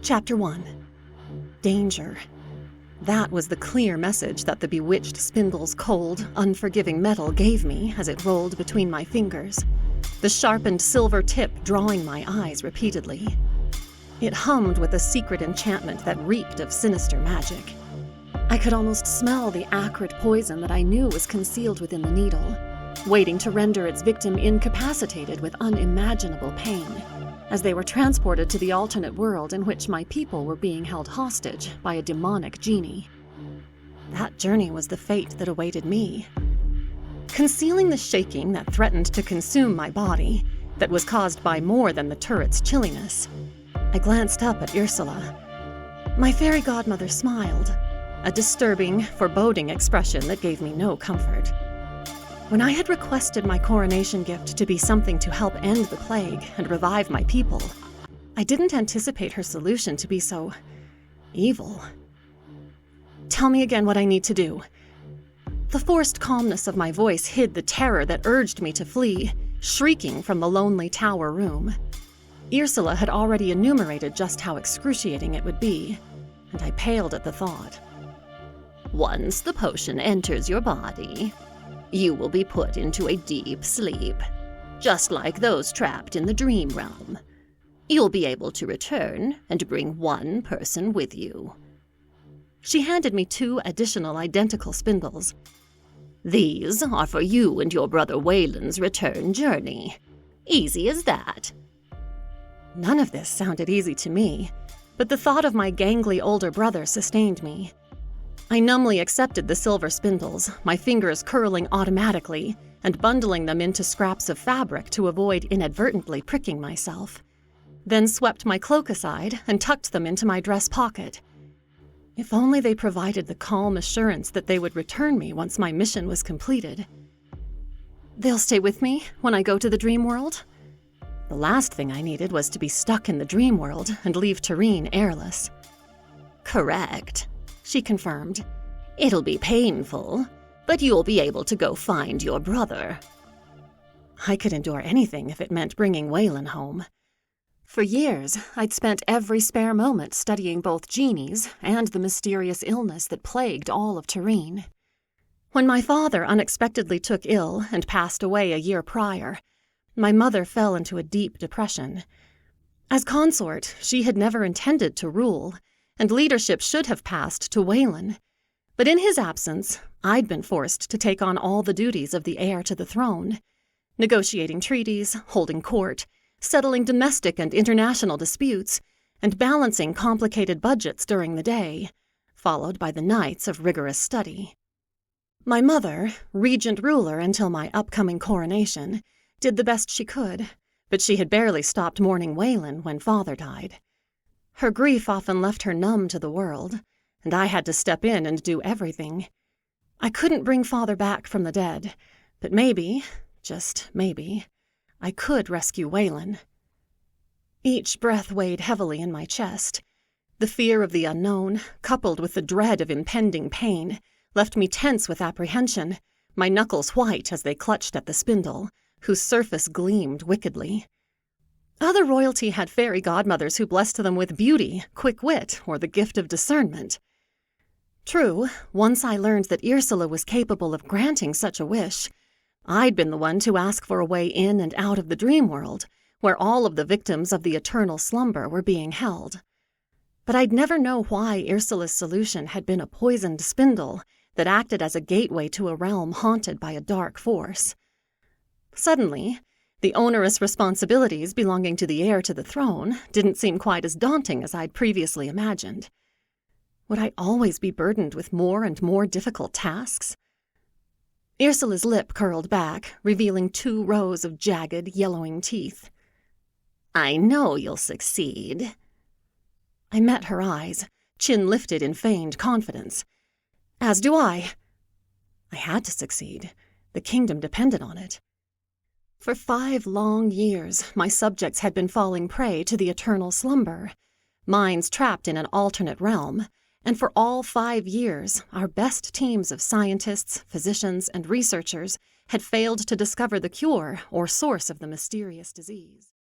Chapter 1. Danger. That was the clear message that the bewitched spindle's cold, unforgiving metal gave me as it rolled between my fingers, the sharpened silver tip drawing my eyes repeatedly. It hummed with a secret enchantment that reeked of sinister magic. I could almost smell the acrid poison that I knew was concealed within the needle, waiting to render its victim incapacitated with unimaginable pain, as they were transported to the alternate world in which my people were being held hostage by a demonic genie. That journey was the fate that awaited me. Concealing the shaking that threatened to consume my body, that was caused by more than the turret's chilliness, I glanced up at Ursula. My fairy godmother smiled, a disturbing, foreboding expression that gave me no comfort. When I had requested my coronation gift to be something to help end the plague and revive my people, I didn't anticipate her solution to be so evil. Tell me again what I need to do. The forced calmness of my voice hid the terror that urged me to flee, shrieking from the lonely tower room. Ursula had already enumerated just how excruciating it would be, and I paled at the thought. Once the potion enters your body, you will be put into a deep sleep, just like those trapped in the dream realm. You'll be able to return and bring one person with you. She handed me 2 additional identical spindles. These are for you and your brother Waylon's return journey. Easy as that. None of this sounded easy to me, but the thought of my gangly older brother sustained me. I numbly accepted the silver spindles, my fingers curling automatically and bundling them into scraps of fabric to avoid inadvertently pricking myself, then swept my cloak aside and tucked them into my dress pocket. If only they provided the calm assurance that they would return me once my mission was completed. They'll stay with me when I go to the dream world? The last thing I needed was to be stuck in the dream world and leave Tareen airless. Correct, she confirmed. It'll be painful, but you'll be able to go find your brother. I could endure anything if it meant bringing Waylon home. For years, I'd spent every spare moment studying both genies and the mysterious illness that plagued all of Tareen. When my father unexpectedly took ill and passed away a year prior, my mother fell into a deep depression. As consort, she had never intended to rule, and leadership should have passed to Waylon. But in his absence, I'd been forced to take on all the duties of the heir to the throne, negotiating treaties, holding court, settling domestic and international disputes, and balancing complicated budgets during the day, followed by the nights of rigorous study. My mother, regent ruler until my upcoming coronation, did the best she could, but she had barely stopped mourning Waylon when father died. Her grief often left her numb to the world, and I had to step in and do everything. I couldn't bring father back from the dead, but maybe, just maybe, I could rescue Waylon. Each breath weighed heavily in my chest. The fear of the unknown, coupled with the dread of impending pain, left me tense with apprehension, my knuckles white as they clutched at the spindle, whose surface gleamed wickedly. Other royalty had fairy godmothers who blessed them with beauty, quick wit, or the gift of discernment. True, once I learned that Ursula was capable of granting such a wish, I'd been the one to ask for a way in and out of the dream world, where all of the victims of the Eternal Slumber were being held. But I'd never know why Ursula's solution had been a poisoned spindle that acted as a gateway to a realm haunted by a dark force. Suddenly, the onerous responsibilities belonging to the heir to the throne didn't seem quite as daunting as I'd previously imagined. Would I always be burdened with more and more difficult tasks? Ursula's lip curled back, revealing 2 rows of jagged, yellowing teeth. I know you'll succeed. I met her eyes, chin lifted in feigned confidence. As do I. I had to succeed. The kingdom depended on it. For 5 long years, my subjects had been falling prey to the Eternal Slumber, minds trapped in an alternate realm, and for all 5 years, our best teams of scientists, physicians, and researchers had failed to discover the cure or source of the mysterious disease.